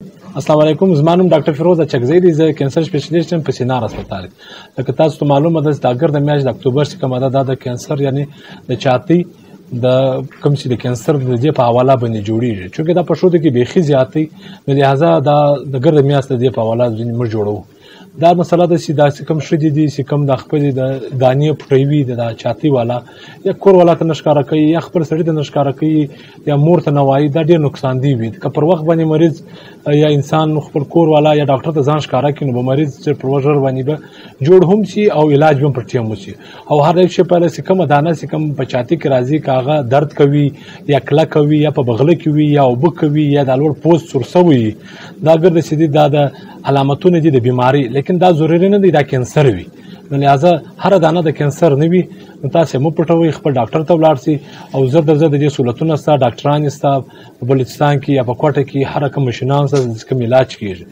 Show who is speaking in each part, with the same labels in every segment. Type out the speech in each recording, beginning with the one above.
Speaker 1: السلام علیکم. زما نوم ډاکټر فیروز اچکزی دی. زه کینسر سپیشلیسټ یم په سینار هسپتال کې. لکه تاسو ته معلومه ده چې د اګر د میاشتې د اکتوبر چې کومه ده دا د کینسر یعنی د چاقي د کوم چې د کینسر د دې په حواله باندې جوړیږي. چونکې دا په شوده کې بیخي زیاتې نو لهذا دا د اګر د میاشتې د دې په حواله ځینې موږ جوړو. دا مسله ده چې دا کوم شدي دي چې کوم د خپل د دانې پټوي د چاقي والا یا کور والا ته نشکاره کوي یا خپل سړی ته نشکاره کوي یا مور ته نوایي، دا ډېر نقصان دی وي که پر وخت باندې مریض یا انسان خپل کور والا یا ډاکټر ته ځان ښکاره کړي نو به مریض چې پر وژر باندې به جوړ هم شي او علاج هم پر ټیم وشي. او هر یو شی پهله چې کومه دانه چې کوم په چاقي کې راځي که هغه درد کوي یا کلک کوي یا په بغله کې وي یا اوبه کوي یا د لوړ پوست سرسه وي، دا ګرده چې دي دا د علامتونه دي د بیماري، لیکن دا ضروري نه دی دا کینسر وي. نو لہذا هر دانه د کینسر نه وي نو تاسو مو پټوي، خپل ډاکټر ته ولاړ سي او زر د دې سہولتونه ستا ډاکټران ستا په بلوچستان کې یا په کوټه کې هر کوم مشینان سره کوم علاج کیږي.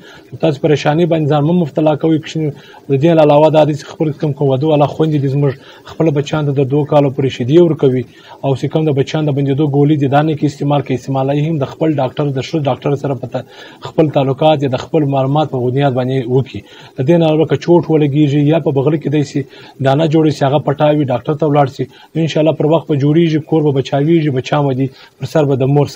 Speaker 1: تاسو پریشانی باندې ځان مو مبتلا کوي. د دې علاوه دا د خپل کوم وده والا خوندې د زموږ خپل بچان د 2 کالو پورې شیدې ورکوي او چې کوم د بچان د بندېدو ګولې دي دانه کې استعمالي هم د خپل ډاکټر د شو ډاکټر سره پته خپل تعلقات یا د خپل معلومات په بنیاد باندې وکي. د دې نه علاوه که چوټ ولګیږي یا په بغل کې دیسي دانه جوړي چې هغه پټاوي ډاکټر ته ولاړ سي، ان شاء الله پر وخت به جوړیږي، کور به بچاویږي، بچا مو دي پر سر به د مور